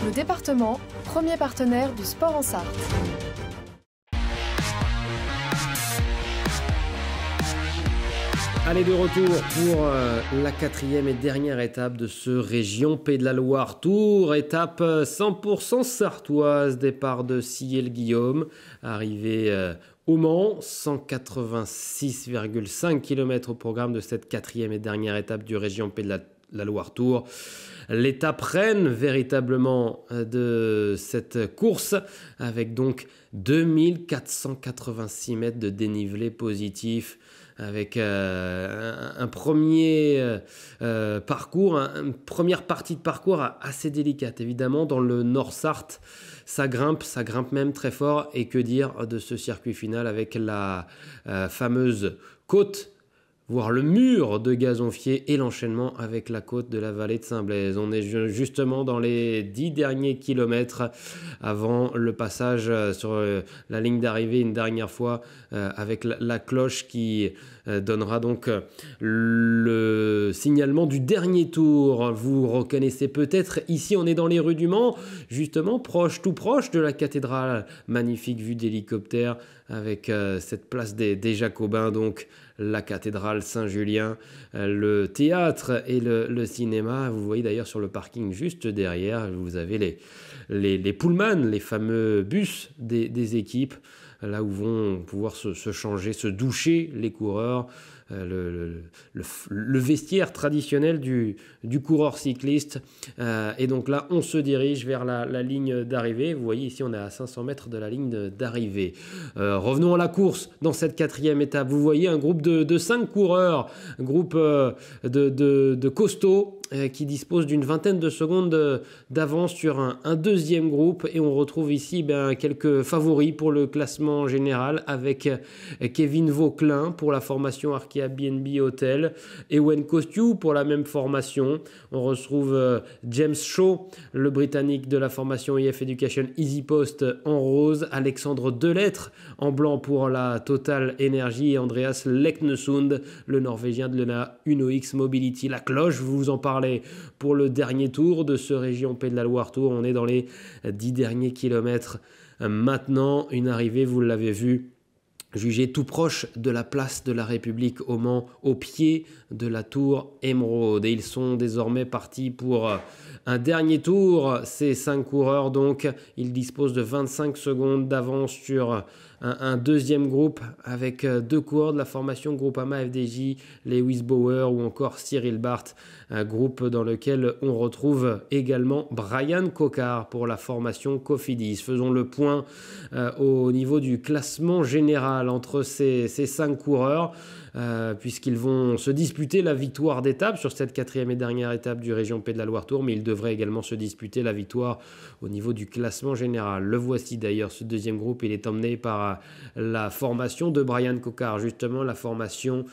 Le département, premier partenaire du sport en Sarthe. Allez, de retour pour la quatrième et dernière étape de ce Région Pays de la Loire Tour. Étape 100% sartoise, départ de Sillé-le-Guillaume, arrivée au Mans, 186,5 km au programme de cette quatrième et dernière étape du Région Pays de la Loire Tour. L'étape reine véritablement de cette course, avec donc 2486 mètres de dénivelé positif, avec un premier parcours, une première partie de parcours assez délicate. Évidemment, dans le Nord Sarthe, ça grimpe même très fort. Et que dire de ce circuit final avec la fameuse côte, voire le mur de Gazonfier et l'enchaînement avec la côte de la vallée de Saint-Blaise. On est justement dans les 10 derniers kilomètres avant le passage sur la ligne d'arrivée une dernière fois avec la cloche qui donnera donc le signalement du dernier tour. Vous reconnaissez peut-être, ici on est dans les rues du Mans, justement tout proche de la cathédrale. Magnifique vue d'hélicoptère avec cette place des Jacobins, donc la cathédrale Saint-Julien, le théâtre et le cinéma. Vous voyez d'ailleurs sur le parking juste derrière, vous avez les pullman, les fameux bus des équipes, là où vont pouvoir se changer, se doucher les coureurs. Le vestiaire traditionnel du coureur cycliste. Et donc là, on se dirige vers la ligne d'arrivée. Vous voyez ici, on est à 500 mètres de la ligne d'arrivée. Revenons à la course dans cette quatrième étape. Vous voyez un groupe de 5 coureurs, un groupe de costauds, qui dispose d'une vingtaine de secondes d'avance sur un deuxième groupe. Et on retrouve ici quelques favoris pour le classement général, avec Kevin Vauquelin pour la formation Arkea BNB Hotel, Ewen Kostiou pour la même formation. On retrouve James Shaw, le Britannique de la formation EF Education Easy Post en rose, Alexandre Delettre en blanc pour la Total Energy et Andreas Leknesund, le Norvégien de la UNOX Mobility. La cloche, vous en parlez pour le dernier tour de ce Région Pays de la Loire Tour. On est dans les 10 derniers kilomètres. Maintenant, une arrivée, vous l'avez vu, jugée tout proche de la place de la République au Mans, au pied de la tour Émeraude. Et ils sont désormais partis pour un dernier tour. Ces 5 coureurs, donc, ils disposent de 25 secondes d'avance sur un deuxième groupe, avec 2 coureurs de la formation Groupama FDJ, Lewis Bauer ou encore Cyril Barth, un groupe dans lequel on retrouve également Brian Coquard pour la formation Cofidis. Faisons le point au niveau du classement général entre ces 5 coureurs, puisqu'ils vont se disputer la victoire d'étape sur cette quatrième et dernière étape du Région Pays de la Loire Tour, mais ils devraient également se disputer la victoire au niveau du classement général. Le voici d'ailleurs, ce deuxième groupe, il est emmené par la formation de Brian Coquard, justement la formation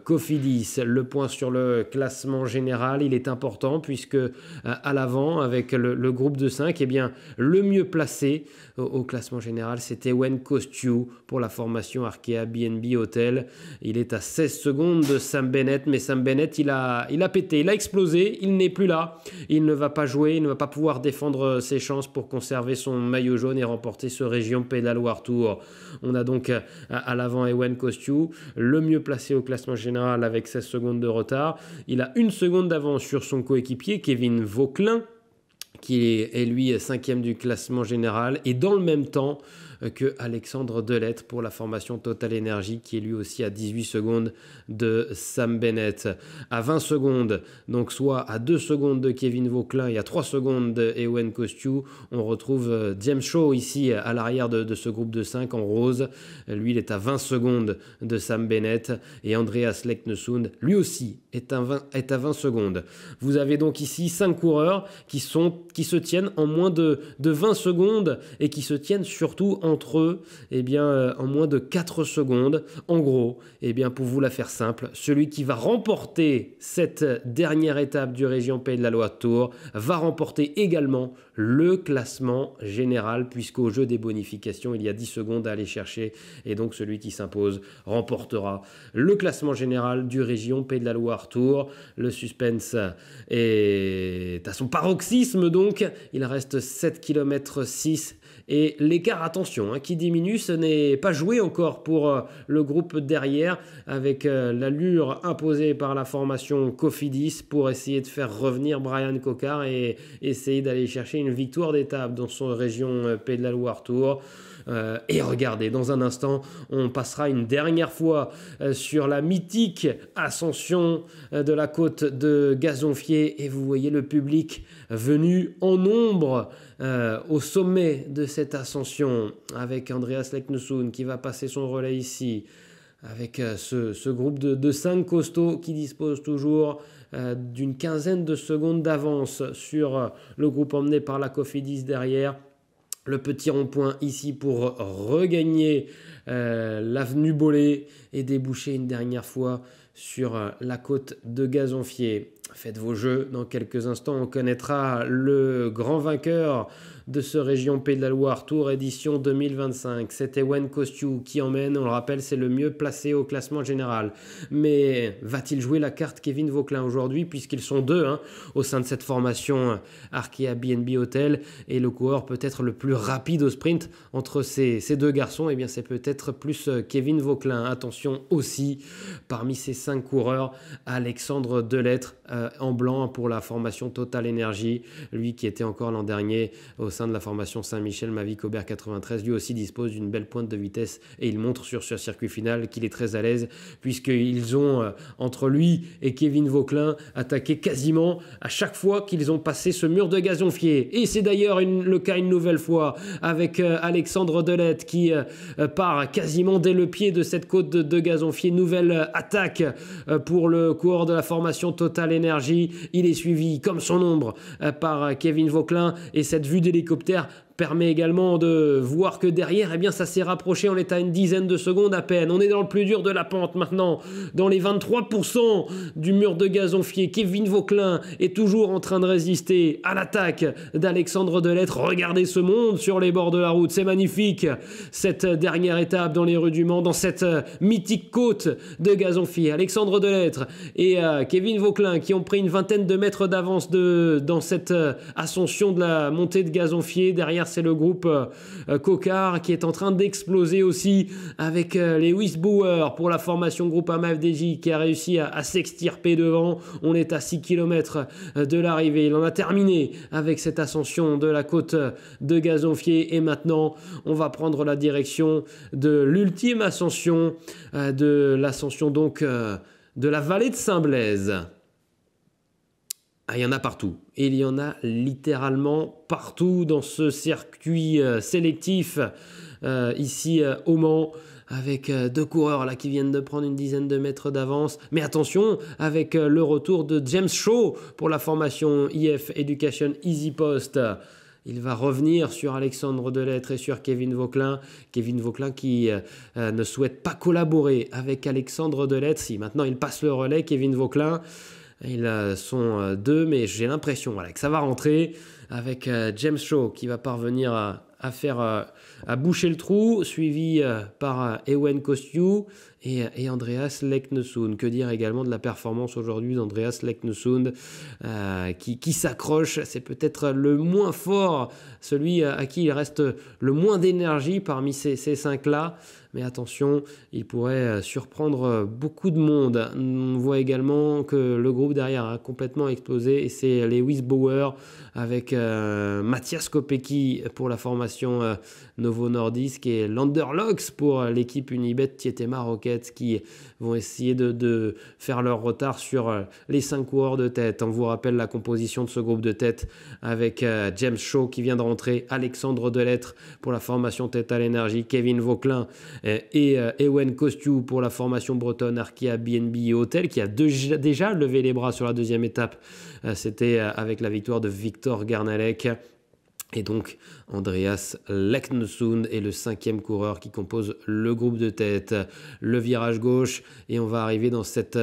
Cofidis. Le point sur le classement général, il est important, puisque à l'avant, avec le groupe de 5, eh bien, le mieux placé au classement général, c'était Ewen Kostiou pour la formation Arkea BNB Hotel. Il est à 16 secondes de Sam Bennett, mais Sam Bennett, il a pété, il a explosé, il n'est plus là, il ne va pas jouer, il ne va pas pouvoir défendre ses chances pour conserver son maillot jaune et remporter ce Région Pays de la Loire Tour. On a donc à l'avant Ewen Kostiou, le mieux placé au classement général avec 16 secondes de retard. Il a 1 seconde d'avance sur son coéquipier Kevin Vauquelin, qui est lui 5e du classement général, et dans le même temps que Alexandre Delettre pour la formation Total Energy, qui est lui aussi à 18 secondes de Sam Bennett. À 20 secondes, donc soit à 2 secondes de Kevin Vauquelin et à 3 secondes de Ewen Kostiou, on retrouve James Shaw ici à l'arrière de ce groupe de 5 en rose. Lui, il est à 20 secondes de Sam Bennett, et Andreas Leknesund, lui aussi, est à 20 secondes. Vous avez donc ici 5 coureurs qui se tiennent en moins de 20 secondes, et qui se tiennent surtout en entre eux en moins de 4 secondes. En gros, pour vous la faire simple, celui qui va remporter cette dernière étape du Région Pays de la Loire Tour va remporter également le classement général, puisqu'au jeu des bonifications, il y a 10 secondes à aller chercher, et donc celui qui s'impose remportera le classement général du Région Pays de la Loire Tour. Le suspense est à son paroxysme, donc il reste 7 km 6 et l'écart, attention, qui diminue, ce n'est pas joué encore pour le groupe derrière, avec l'allure imposée par la formation Cofidis pour essayer de faire revenir Brian Cocard et essayer d'aller chercher une victoire d'étape dans son Région Pays de la Loire Tour. Et regardez, dans un instant, on passera une dernière fois sur la mythique ascension de la côte de Gazonfier, et vous voyez le public venu en nombre au sommet de cette ascension, avec Andreas Leknesund qui va passer son relais ici, avec ce groupe de 5 costauds qui disposent toujours d'une quinzaine de secondes d'avance sur le groupe emmené par la Cofidis derrière. Le petit rond-point ici pour regagner l'avenue Bollé et déboucher une dernière fois sur la côte de Gazonfier. Faites vos jeux, dans quelques instants on connaîtra le grand vainqueur de ce Région Pays de la Loire Tour édition 2025. C'est Ewen Kosciu qui emmène, on le rappelle, c'est le mieux placé au classement général. Mais va-t-il jouer la carte Kevin Vauquelin aujourd'hui, puisqu'ils sont deux au sein de cette formation Arkea BNB Hotel, et le coureur peut-être le plus rapide au sprint entre ces deux garçons, c'est peut-être plus Kevin Vauquelin. Attention aussi, parmi ces 5 coureurs, Alexandre Delettre en blanc pour la formation Total Energy, lui qui était encore l'an dernier au sein de la formation Saint-Michel Mavic Aubert 93, lui aussi dispose d'une belle pointe de vitesse, et il montre sur ce circuit final qu'il est très à l'aise, puisqu'ils ont entre lui et Kevin Vauquelin attaqué quasiment à chaque fois qu'ils ont passé ce mur de Gazonfier. Et c'est d'ailleurs le cas une nouvelle fois avec Alexandre Delettre qui part quasiment dès le pied de cette côte de Gazonfier. Nouvelle attaque pour le coureur de la formation Total Energy. Il est suivi comme son ombre par Kevin Vauquelin, et cette vue d'hélicoptère permet également de voir que derrière, ça s'est rapproché. On est à une dizaine de secondes à peine. On est dans le plus dur de la pente maintenant, dans les 23% du mur de Gazonfier. Kevin Vauquelin est toujours en train de résister à l'attaque d'Alexandre Delettre. Regardez ce monde sur les bords de la route, c'est magnifique. Cette dernière étape dans les rues du Mans, dans cette mythique côte de Gazonfier. Alexandre Delettre et Kevin Vauquelin qui ont pris une vingtaine de mètres d'avance dans cette ascension de la montée de Gazonfier. Derrière, c'est le groupe Cocard qui est en train d'exploser aussi, avec Lewis Bauer pour la formation groupe AMA-FDJ qui a réussi à s'extirper devant. On est à 6 km de l'arrivée. Il en a terminé avec cette ascension de la côte de Gazonfier, et maintenant on va prendre la direction de l'ultime ascension, de l'ascension donc de la vallée de Saint-Blaise. Il y en a partout. Et il y en a littéralement partout dans ce circuit sélectif ici au Mans, avec 2 coureurs là qui viennent de prendre une dizaine de mètres d'avance. Mais attention, avec le retour de James Shaw pour la formation IF Education Easy Post. Il va revenir sur Alexandre Delettre et sur Kevin Vauquelin. Kevin Vauquelin qui ne souhaite pas collaborer avec Alexandre Delettre. Si maintenant il passe le relais, Kevin Vauquelin. Ils sont 2, mais j'ai l'impression que ça va rentrer avec James Shaw qui va parvenir à boucher le trou, suivi par Ewen Kosciu et Andreas Leknesund. Que dire également de la performance aujourd'hui d'Andreas Leknesund qui s'accroche. C'est peut-être le moins fort, celui à qui il reste le moins d'énergie parmi ces 5-là. Mais attention, il pourrait surprendre beaucoup de monde. On voit également que le groupe derrière a complètement explosé, et c'est Lewis Bauer avec Matthias Kopecky pour la formation Novo Nordisk et Landerlox pour l'équipe Unibet Tietema Rockets, qui vont essayer de faire leur retard sur les 5 coureurs de tête. On vous rappelle la composition de ce groupe de tête avec James Shaw qui vient de rentrer, Alexandre Delettre pour la formation Total Energy, Kevin Vauquelin et Ewen Kosciu pour la formation bretonne Arkea BNB Hotel, qui a déjà levé les bras sur la deuxième étape. C'était avec la victoire de Victor Garnalec. Et donc, Andreas Leknesund est le 5e coureur qui compose le groupe de tête. Le virage gauche, et on va arriver dans cette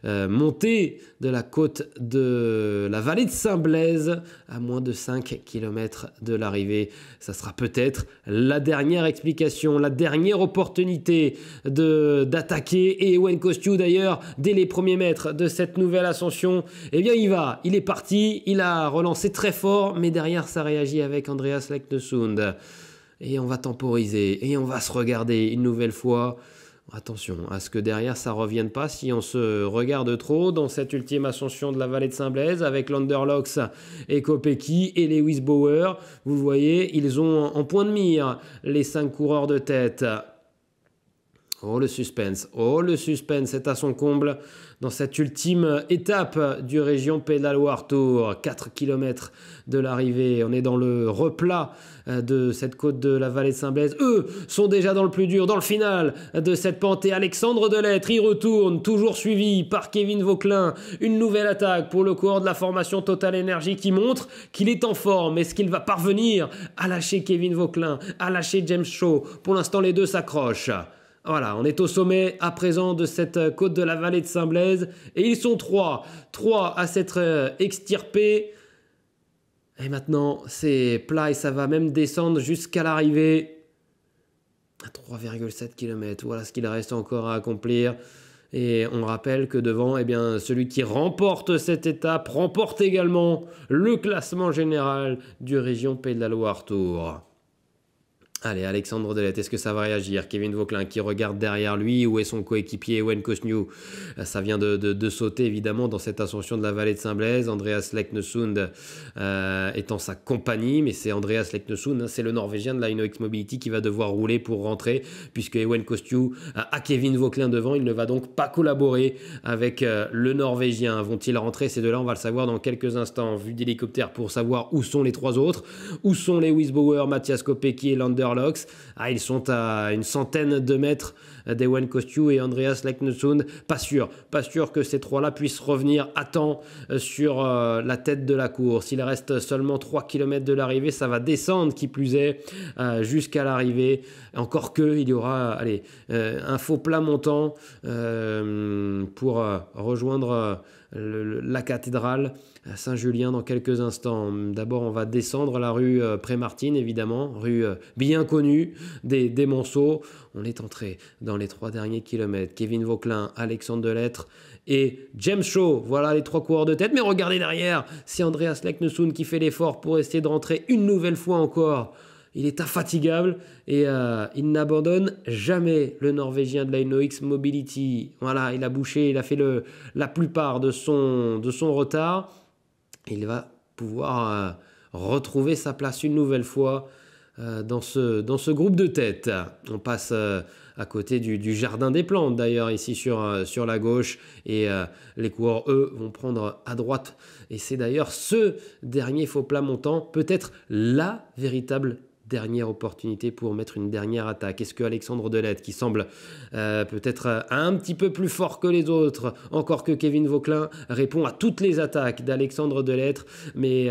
montée de la côte de la vallée de Saint-Blaise, à moins de 5 km de l'arrivée. Ça sera peut-être la dernière explication, la dernière opportunité d'attaquer. Et Ewen Kosciu, d'ailleurs, dès les premiers mètres de cette nouvelle ascension, eh bien, il est parti, il a relancé très fort, mais derrière, ça réagit avec Andreas Leknesund. Et on va temporiser et on va se regarder une nouvelle fois. Attention à ce que derrière ça revienne pas si on se regarde trop dans cette ultime ascension de la vallée de Saint-Blaise avec Landerlox et Kopecky et Lewis Bauer. Vous le voyez, ils ont en point de mire les 5 coureurs de tête. Oh le suspense est à son comble dans cette ultime étape du Région Pays de la Loire Tour, 4 km de l'arrivée. On est dans le replat de cette côte de la vallée de Saint-Blaise. Eux sont déjà dans le plus dur, dans le final de cette pente. Et Alexandre Delettre y retourne, toujours suivi par Kevin Vauquelin. Une nouvelle attaque pour le coureur de la formation Total Energy qui montre qu'il est en forme. Est-ce qu'il va parvenir à lâcher Kevin Vauquelin, à lâcher James Shaw? Pour l'instant, les deux s'accrochent. Voilà, on est au sommet à présent de cette côte de la vallée de Saint-Blaise et ils sont trois à s'être extirpés. Et maintenant, c'est plat et ça va même descendre jusqu'à l'arrivée à 3,7 km. Voilà ce qu'il reste encore à accomplir. Et on rappelle que devant, eh bien, celui qui remporte cette étape remporte également le classement général du Région Pays de la Loire Tour. Allez, Alexandre Delettre, est-ce que ça va réagir? Kevin Vauquelin qui regarde derrière lui, où est son coéquipier Ewen Kosciu? Ça vient de sauter évidemment dans cette ascension de la vallée de Saint-Blaise. Andreas Leknesund est en sa compagnie, mais c'est Andreas Leknesund, c'est le Norvégien de la Inox Mobility qui va devoir rouler pour rentrer, puisque Ewen Kosciu a Kevin Vauquelin devant. Il ne va donc pas collaborer avec le Norvégien. Vont-ils rentrer ces deux-là? On va le savoir dans quelques instants. Vue d'hélicoptère pour savoir où sont les 3 autres. Où sont Lewis Bauer, Matthias Kopecky et Landerlox? Ils sont à une centaine de mètres d'Ewen Kosciu et Andreas Leknesund. Pas sûr que ces 3-là puissent revenir à temps sur la tête de la course. Il reste seulement 3 km de l'arrivée. Ça va descendre, qui plus est, jusqu'à l'arrivée. Encore il y aura un faux plat montant pour rejoindre la cathédrale Saint-Julien dans quelques instants. D'abord, on va descendre la rue Prémartine, évidemment, rue bien connue des Monceaux. On est entré dans les 3 derniers kilomètres. Kevin Vauquelin, Alexandre Delettre et James Shaw. Voilà les 3 coureurs de tête. Mais regardez derrière, c'est Andreas Leknesund qui fait l'effort pour essayer de rentrer une nouvelle fois encore. Il est infatigable et il n'abandonne jamais, le Norvégien de la Inox Mobility. Voilà, il a bouché, il a fait la plupart de son retard. Il va pouvoir retrouver sa place une nouvelle fois dans ce groupe de tête. On passe à côté du Jardin des Plantes, d'ailleurs, ici sur la gauche. Et les coureurs, eux, vont prendre à droite. Et c'est d'ailleurs ce dernier faux plat montant, peut-être la véritable dernière opportunité pour mettre une dernière attaque. Est-ce que Alexandre Delettre, qui semble peut-être un petit peu plus fort que les autres, encore que Kevin Vauquelin, répond à toutes les attaques d'Alexandre Delettre, mais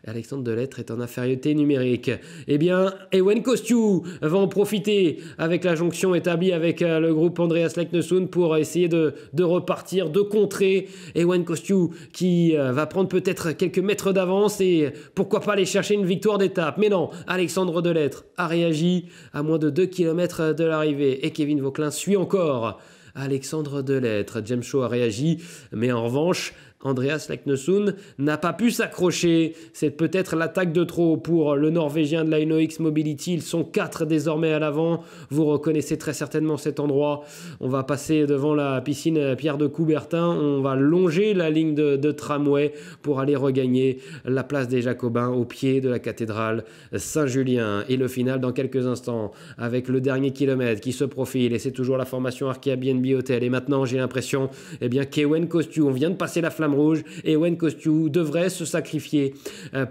Alexandre Delettre est en infériorité numérique. Eh bien, Ewen Kosciu va en profiter avec la jonction établie avec le groupe Andreas Leknesund pour essayer de repartir, de contrer Ewen Kosciu qui va prendre peut-être quelques mètres d'avance et pourquoi pas aller chercher une victoire d'étape. Mais non, Alexandre Delettre a réagi à moins de 2 km de l'arrivée et Kevin Vauquelin suit encore Alexandre Delettre. James Shaw a réagi, mais en revanche, Andreas Leknesund n'a pas pu s'accrocher. C'est peut-être l'attaque de trop pour le Norvégien de la Inox Mobility. Ils sont 4 désormais à l'avant. Vous reconnaissez très certainement cet endroit. On va passer devant la piscine Pierre de Coubertin. On va longer la ligne de tramway pour aller regagner la place des Jacobins au pied de la cathédrale Saint-Julien. Et le final dans quelques instants avec le dernier kilomètre qui se profile. Et c'est toujours la formation Arki Airbnb Hotel. Et maintenant, j'ai l'impression qu'Ewen Kosciu, on vient de passer la flamme flamme rouge et Wayne Kostiou devrait se sacrifier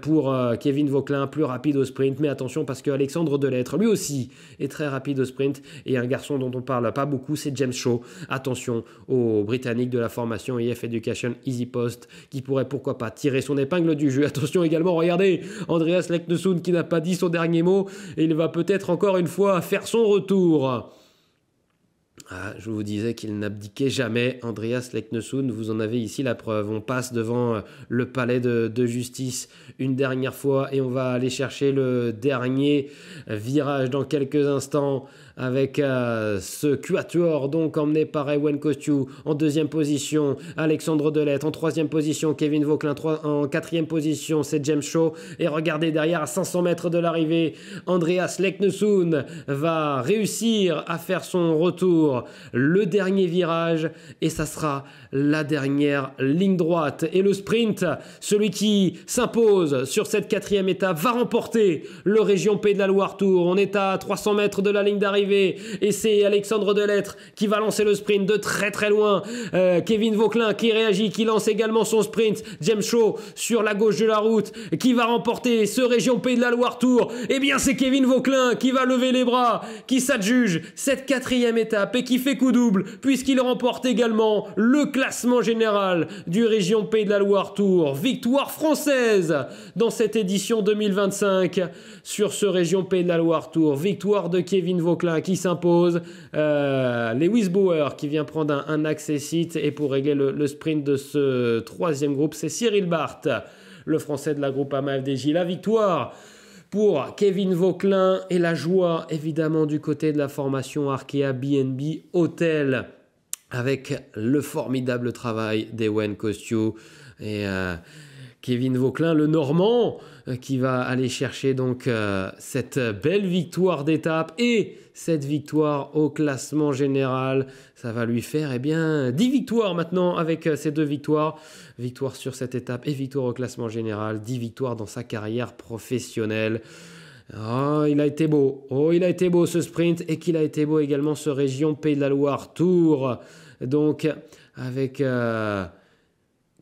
pour Kevin Vauquelin, plus rapide au sprint. Mais attention parce que Alexandre Delettre, lui aussi, est très rapide au sprint. Et un garçon dont on parle pas beaucoup, c'est James Shaw. Attention aux Britanniques de la formation EF Education Easy Post qui pourrait pourquoi pas tirer son épingle du jeu. Attention également, regardez, Andreas Leknesund qui n'a pas dit son dernier mot et il va peut-être encore une fois faire son retour. Ah, je vous disais qu'il n'abdiquait jamais, Andreas Leknesund, vous en avez ici la preuve. On passe devant le palais de justice une dernière fois et on va aller chercher le dernier virage dans quelques instants avec ce quatuor donc emmené par Wayne Kostiou en deuxième position, Alexandre Delettre en troisième position, Kevin Vauquelin en quatrième position, c'est James Shaw. Et regardez derrière à 500 mètres de l'arrivée, Andreas Leknesund va réussir à faire son retour. Le dernier virage et ça sera la dernière ligne droite et le sprint, celui qui s'impose sur cette quatrième étape va remporter le Région Pays de la Loire Tour. On est à 300 mètres de la ligne d'arrivée et c'est Alexandre Delettre qui va lancer le sprint de très très loin. Kevin Vauquelin qui réagit, qui lance également son sprint. James Shaw sur la gauche de la route qui va remporter ce Région Pays de la Loire Tour. Eh bien c'est Kevin Vauquelin qui va lever les bras, qui s'adjuge cette quatrième étape et qui fait coup double puisqu'il remporte également le classement général du Région Pays de la Loire Tour. Victoire française dans cette édition 2025 sur ce Région Pays de la Loire Tour. Victoire de Kevin Vauquelin qui s'impose. Lewis Bauer qui vient prendre un accessite et pour régler le sprint de ce troisième groupe, c'est Cyril Barth, le français de la Groupama FDJ. La victoire pour Kevin Vauquelin et la joie évidemment du côté de la formation Arkea BNB Hotel avec le formidable travail d'Ewen Kostiou et Kevin Vauquelin, le Normand, qui va aller chercher donc cette belle victoire d'étape et cette victoire au classement général. Ça va lui faire 10 victoires maintenant avec ces deux victoires. Victoire sur cette étape et victoire au classement général. 10 victoires dans sa carrière professionnelle. Oh, il a été beau. Oh, il a été beau ce sprint et qu'il a été beau également ce Région Pays de la Loire Tour. Donc avec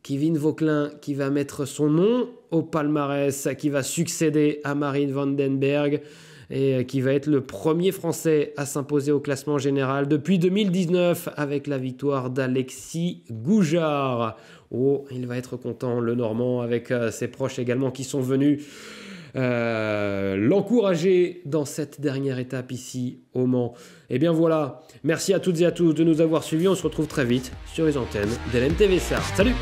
Kevin Vauquelin qui va mettre son nom au palmarès, qui va succéder à Marine Vandenberg et qui va être le premier Français à s'imposer au classement général depuis 2019 avec la victoire d'Alexis Goujard. Oh, il va être content, le Normand, avec ses proches également qui sont venus l'encourager dans cette dernière étape ici au Mans. Et bien voilà, merci à toutes et à tous de nous avoir suivis. On se retrouve très vite sur les antennes d'LMTV Sarthe. Salut!